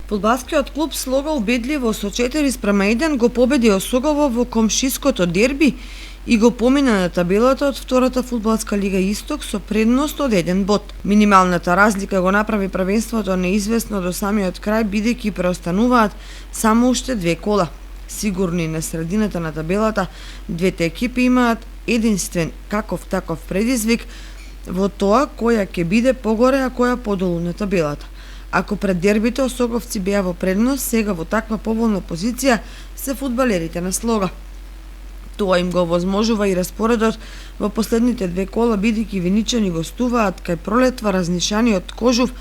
Фудбалскиот клуб Слога убедливо со 4:1 го победи Осогово во комшиското дерби и го помина на табелата од втората фудбалска лига Исток со предност од 1 бод. Минималната разлика го направи првенството неизвестно до самиот крај, бидејќи преостануваат само уште 2 кола. Сигурни на средината на табелата, двете екипи имаат единствен каков таков предизвик во тоа која ќе биде погоре, а која подолу на табелата. Ако пред дербито осоговци беа во предност, сега во таква поволна позиција се фудбалерите на Слога. Тоа им го возможува и распоредот во последните 2 кола, бидејќи виничани гостуваат кај Пролетва разнишани од Кожув,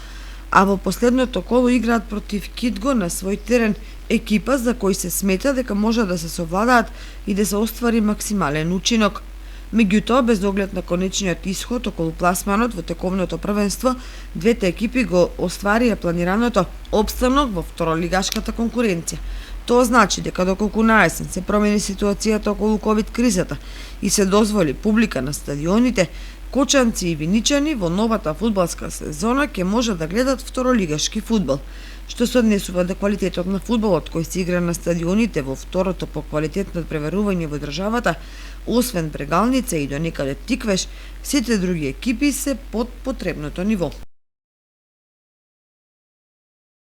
а во последното коло играат против Китго на свој терен, екипа за кој се смета дека може да се совладаат и да се оствари максимален учинок. Меѓутоа, без оглед на конечниот исход околу пласманот во тековното првенство, двете екипи го остварија планираното опстанок во второлигашката конкуренција. Тоа значи дека доколку на есен се промени ситуацијата околу ковид кризата и се дозволи публика на стадионите, кочанци и виничани во новата фудбалска сезона ќе може да гледат второлигашки фудбал. Што се однесува до квалитетот на фудбалот кој се игра на стадионите во второто по квалитет надпреварување во државата, освен Брегалница и до некаде Тиквеш, сите други екипи се под потребното ниво.